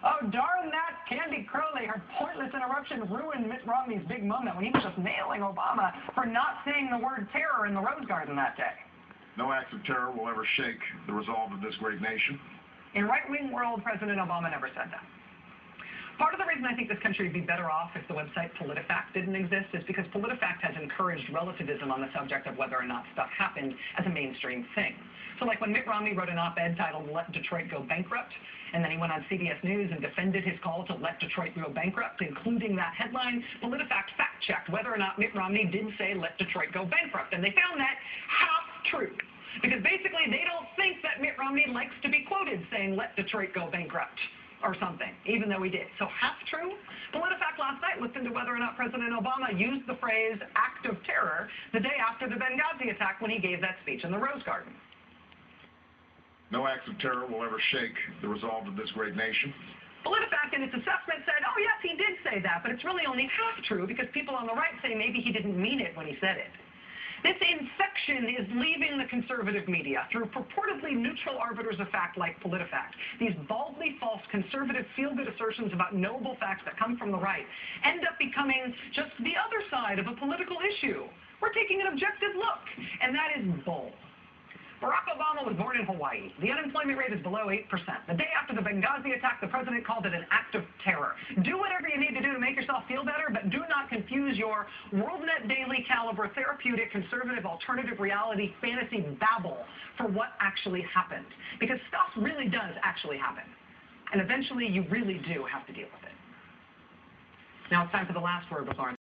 Oh, darn that Candy Crowley. Her pointless interruption ruined Mitt Romney's big moment when he was just nailing Obama for not saying the word terror in the Rose Garden that day. No act of terror will ever shake the resolve of this great nation. In right-wing world, President Obama never said that. Part of the reason I think this country would be better off if the website Politifact didn't exist is because Politifact has encouraged relativism on the subject of whether or not stuff happened as a mainstream thing. So like when Mitt Romney wrote an op-ed titled "Let Detroit Go Bankrupt," and then he went on CBS News and defended his call to let Detroit go bankrupt, including that headline, Politifact fact-checked whether or not Mitt Romney did say let Detroit go bankrupt, and they found that half true. Because basically they don't think that Mitt Romney likes to be quoted saying let Detroit go bankrupt or something, even though he did. So half true. Politifact last night looked into whether or not President Obama used the phrase act of terror the day after the Benghazi attack when he gave that speech in the Rose Garden. No act of terror will ever shake the resolve of this great nation. Politifact in its assessment said, oh yes, he did say that, but it's really only half true because people on the right say maybe he didn't mean it when he said it. This infection is leaving the conservative media through purportedly neutral arbiters of fact like Politifact. These baldly false conservative feel-good assertions about knowable facts that come from the right end up becoming just the other side of a political issue. We're taking an objective look, and that is bull. Barack Obama was born in Hawaii. The unemployment rate is below 8%. The day after the Benghazi attack, the president called it an act of terror. Do whatever you need to do to make yourself feel better, but do not confuse your WorldNet Daily caliber therapeutic conservative alternative reality fantasy babble for what actually happened. Because stuff really does actually happen. And eventually you really do have to deal with it. Now it's time for the last word with Lawrence.